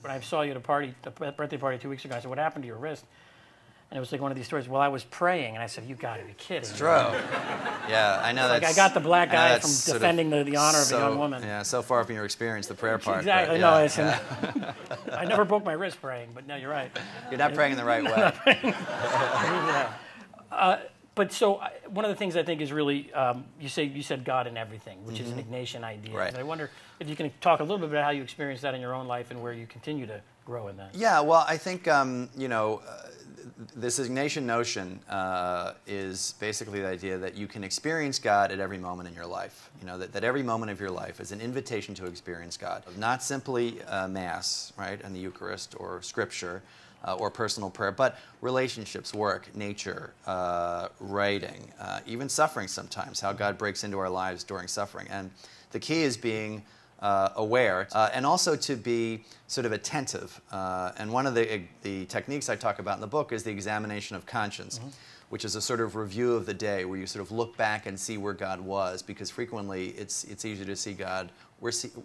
when I saw you at a party, a birthday party 2 weeks ago, I said, what happened to your wrist? And it was like one of these stories. Well, I was praying, and I said, "You got to be kidding!" It's true. Yeah, I know that. Like I got the black guy from defending the honor of a young woman. Yeah, so far from your experience, the prayer part. Exactly. But, no, yeah. I never broke my wrist praying, but no, you're right. You're not praying in the right way. But so one of the things I think is really you said God in everything, which is an Ignatian idea. Right. And I wonder if you can talk a little bit about how you experienced that in your own life and where you continue to grow in that. Yeah. Well, I think you know. This Ignatian notion is basically the idea that you can experience God at every moment in your life. You know, that every moment of your life is an invitation to experience God. Not simply Mass, right, and the Eucharist or Scripture or personal prayer, but relationships, work, nature, writing, even suffering sometimes, how God breaks into our lives during suffering. And the key is being aware, and also to be sort of attentive. And one of the techniques I talk about in the book is the examination of conscience, which is a sort of review of the day where you sort of look back and see where God was, because frequently it's easier to see God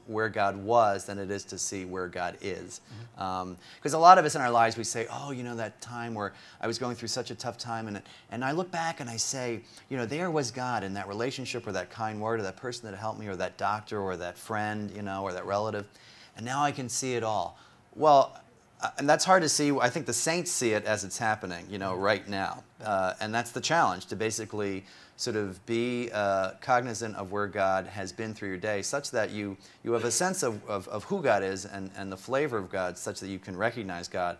where God was than it is to see where God is. Because a lot of us in our lives, we say, oh, you know, that time where I was going through such a tough time, and I look back and I say, you know, there was God in that relationship or that kind word or that person that helped me or that doctor or that friend, you know, or that relative, and now I can see it all. Well, and that's hard to see. I think the saints see it as it's happening, you know, right now. And that's the challenge, to basically sort of be cognizant of where God has been through your day, such that you have a sense of who God is and the flavor of God, such that you can recognize God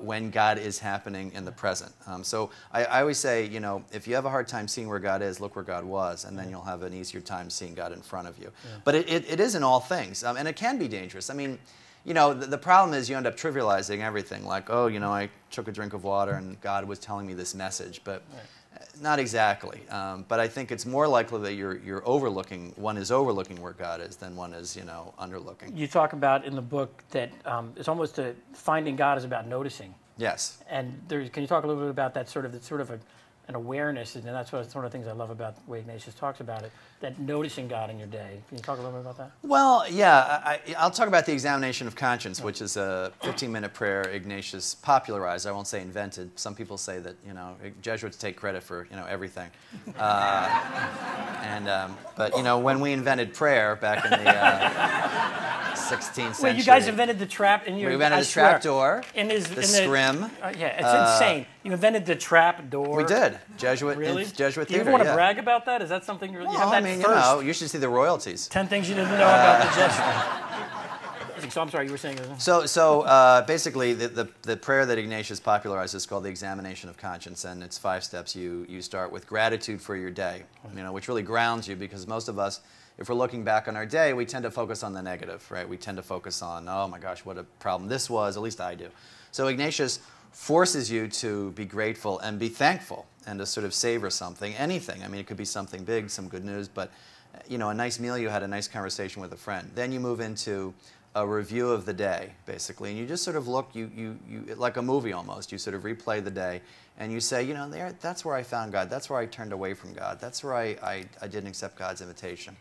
when God is happening in the present. So I always say, you know, if you have a hard time seeing where God is, look where God was, and then you'll have an easier time seeing God in front of you. Yeah. But it is in all things, and it can be dangerous. I mean, you know, the problem is you end up trivializing everything, like, oh, you know, I took a drink of water and God was telling me this message, but not exactly. But I think it's more likely that you're overlooking, one is overlooking where God is than one is, you know, underlooking. You talk about in the book that it's almost finding God is about noticing. Yes. And can you talk a little bit about that sort of an awareness, and that's one of the things I love about the way Ignatius talks about it, that noticing God in your day. Can you talk a little bit about that? Well, yeah, I'll talk about the examination of conscience, which is a 15-minute prayer Ignatius popularized. I won't say invented. Some people say that, you know, Jesuits take credit for, you know, everything. But, you know, when we invented prayer back in the 16th century. Wait, you guys invented the trap? We invented the trap door, the scrim. Yeah, it's insane. You invented the trap door. We did. Jesuit Jesuit theater. Do you ever want to brag about that? Is that something you have that I mean, first? You know, you should see the royalties. 10 things you didn't know about the Jesuit. So I'm sorry, you were saying. So basically, the prayer that Ignatius popularized is called the examination of conscience, and it's 5 steps. You start with gratitude for your day, you know, which really grounds you, because most of us, if we're looking back on our day, we tend to focus on the negative, right? We tend to focus on, oh my gosh, what a problem this was. At least I do. So Ignatius forces you to be grateful and be thankful and to sort of savor something, anything. I mean, it could be something big, some good news, but, you know, a nice meal you had, a nice conversation with a friend. Then you move into a review of the day, basically, and you just sort of look, you like a movie almost. You sort of replay the day, and you say, you know, that's where I found God. That's where I turned away from God. That's where I didn't accept God's invitation.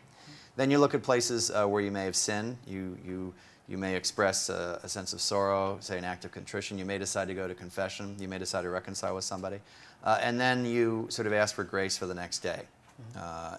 Then you look at places where you may have sinned. You may express a sense of sorrow, say an act of contrition. You may decide to go to confession. You may decide to reconcile with somebody. And then you sort of ask for grace for the next day.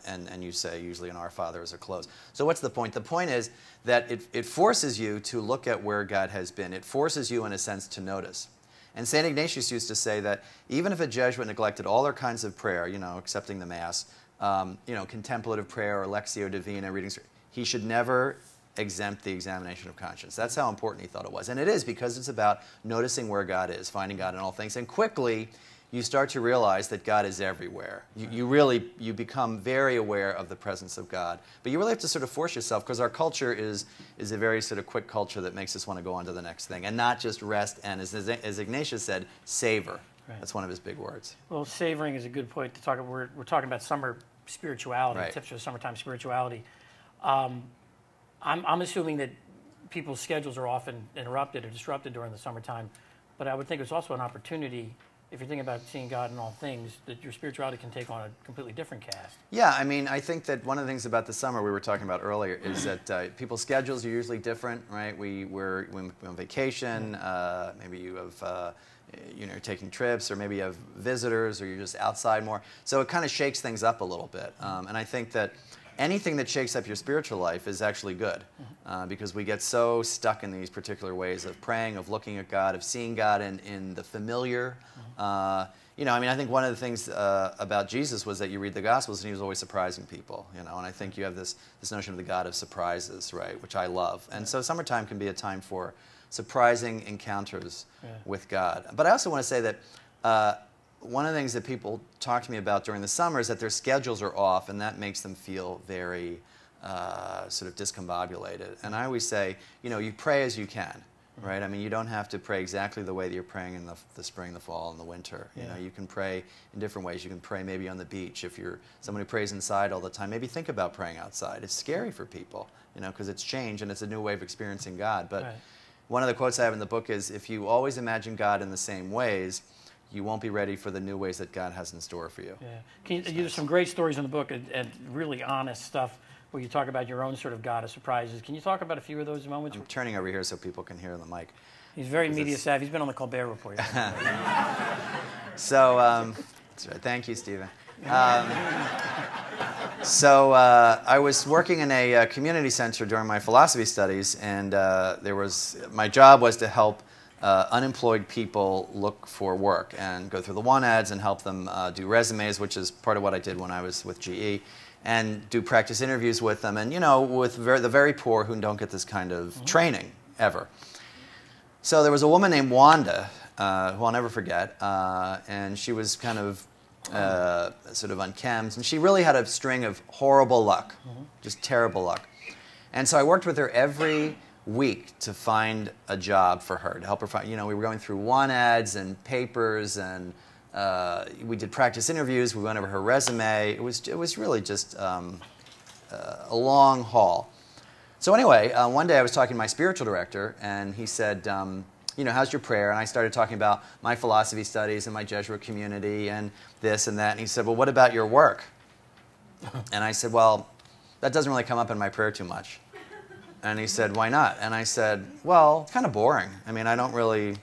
And you say usually an Our Father as a close. So what's the point? The point is that it forces you to look at where God has been. It forces you, in a sense, to notice. And St. Ignatius used to say that even if a Jesuit neglected all their kinds of prayer, you know, accepting the Mass, you know, contemplative prayer or Lectio Divina, readings, he should never exempt the examination of conscience. That's how important he thought it was. And it is, because it's about noticing where God is, finding God in all things. And quickly, you start to realize that God is everywhere. You become very aware of the presence of God. But you really have to sort of force yourself, because our culture is a very sort of quick culture that makes us want to go on to the next thing and not just rest and, as Ignatius said, savor. Right. That's one of his big words. Well, savoring is a good point to talk about. We're talking about summer spirituality, right. Tips for summertime spirituality. I'm assuming that people's schedules are often interrupted or disrupted during the summertime, but I would think it's also an opportunity if you're thinking about seeing God in all things, that your spirituality can take on a completely different cast. Yeah, I mean, I think that one of the things about the summer we were talking about earlier is that people's schedules are usually different, right? We're on vacation, maybe you have, you're taking trips, or maybe you have visitors, or you're just outside more. So it kind of shakes things up a little bit. And I think that anything that shakes up your spiritual life is actually good, because we get so stuck in these particular ways of praying, of looking at God, of seeing God in the familiar. You know, I mean, I think one of the things about Jesus was that you read the Gospels and he was always surprising people, you know, and I think you have this notion of the God of surprises, right, which I love. And so summertime can be a time for surprising encounters with God. But I also want to say that one of the things that people talk to me about during the summer is that their schedules are off, and that makes them feel very sort of discombobulated. And I always say, you know, you pray as you can, right? I mean, you don't have to pray exactly the way that you're praying in the spring, the fall, and the winter. You know, you can pray in different ways. You can pray maybe on the beach. If you're someone who prays inside all the time, maybe think about praying outside. It's scary for people, you know, because it's change and it's a new way of experiencing God. But one of the quotes I have in the book is, if you always imagine God in the same ways, you won't be ready for the new ways that God has in store for you. Yeah. There's some great stories in the book and really honest stuff where you talk about your own sort of God of surprises. Can you talk about a few of those moments? I'm turning over here so people can hear the mic. He's very media savvy. He's been on the Colbert Report. So, that's right. Thank you, Stephen. So I was working in a community center during my philosophy studies, and my job was to help unemployed people look for work and go through the want ads and help them do resumes, which is part of what I did when I was with GE, and do practice interviews with them, and, you know, with the very poor who don't get this kind of training ever. So there was a woman named Wanda, who I'll never forget, and she was kind of sort of unkempt, and she really had a string of horrible luck, just terrible luck. And so I worked with her every week to find a job for her, to help her find, you know, we were going through want ads and papers, and we did practice interviews, we went over her resume. It was really just a long haul. So anyway, one day I was talking to my spiritual director, and he said, you know, how's your prayer? And I started talking about my philosophy studies and my Jesuit community and this and that. And he said, well, what about your work? And I said, well, that doesn't really come up in my prayer too much. And he said, why not? And I said, well, kind of boring. I mean, I don't really,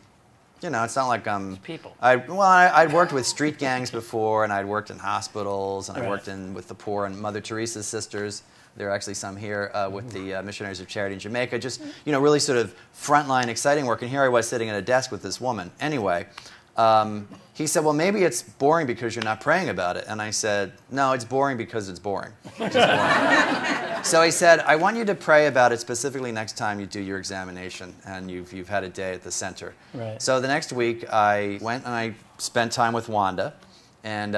you know, it's not like I'm... People. I'd worked with street gangs before, and I'd worked in hospitals, and I worked with the poor and Mother Teresa's sisters. There are actually some here with the Missionaries of Charity in Jamaica. Just, you know, really sort of frontline, exciting work. And here I was sitting at a desk with this woman. Anyway, he said, well, maybe it's boring because you're not praying about it. And I said, no, it's boring because it's boring. It's just boring. So he said, I want you to pray about it specifically next time you do your examination and you've had a day at the center. Right. So the next week I went and I spent time with Wanda. And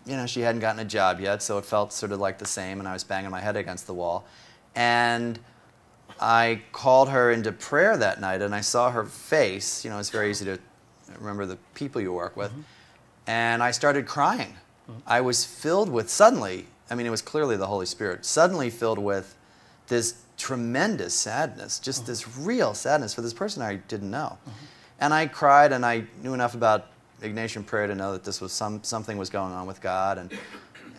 you know, she hadn't gotten a job yet, so it felt sort of like the same, and I was banging my head against the wall. And I called her into prayer that night, and I saw her face. You know, it's very easy to remember the people you work with. And I started crying. I was filled with, suddenly, I mean, it was clearly the Holy Spirit, suddenly filled with this tremendous sadness, just this real sadness for this person I didn't know. And I cried, and I knew enough about Ignatian prayer to know that this was something was going on with God.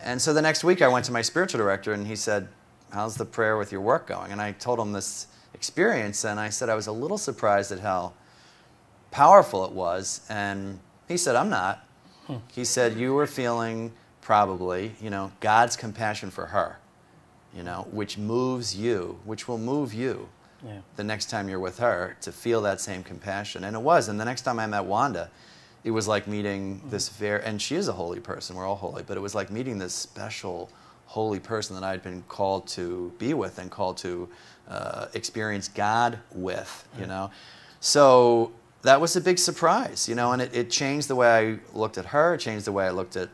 And so the next week I went to my spiritual director, and he said, how's the prayer with your work going? And I told him this experience, and I said I was a little surprised at how powerful it was. And he said, I'm not. He said, you were feeling probably, you know, God's compassion for her, you know, which moves you, which will move you the next time you're with her to feel that same compassion. And it was. And the next time I met Wanda, it was like meeting this and she is a holy person, we're all holy, but it was like meeting this special holy person that I'd been called to be with and called to experience God with, you know. So that was a big surprise, you know, and it changed the way I looked at her, it changed the way I looked at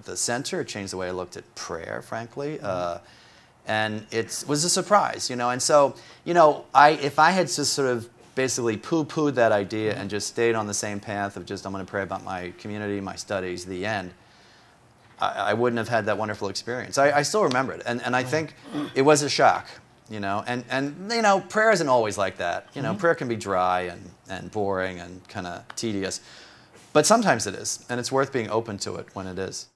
the center, it changed the way I looked at prayer, frankly. And it was a surprise, you know. And so, you know, if I had just sort of basically poo-pooed that idea and just stayed on the same path of just I'm going to pray about my community, my studies, the end, I wouldn't have had that wonderful experience. I still remember it, and I think it was a shock, you know. And you know, prayer isn't always like that. You know, prayer can be dry and boring and kind of tedious. But sometimes it is, and it's worth being open to it when it is.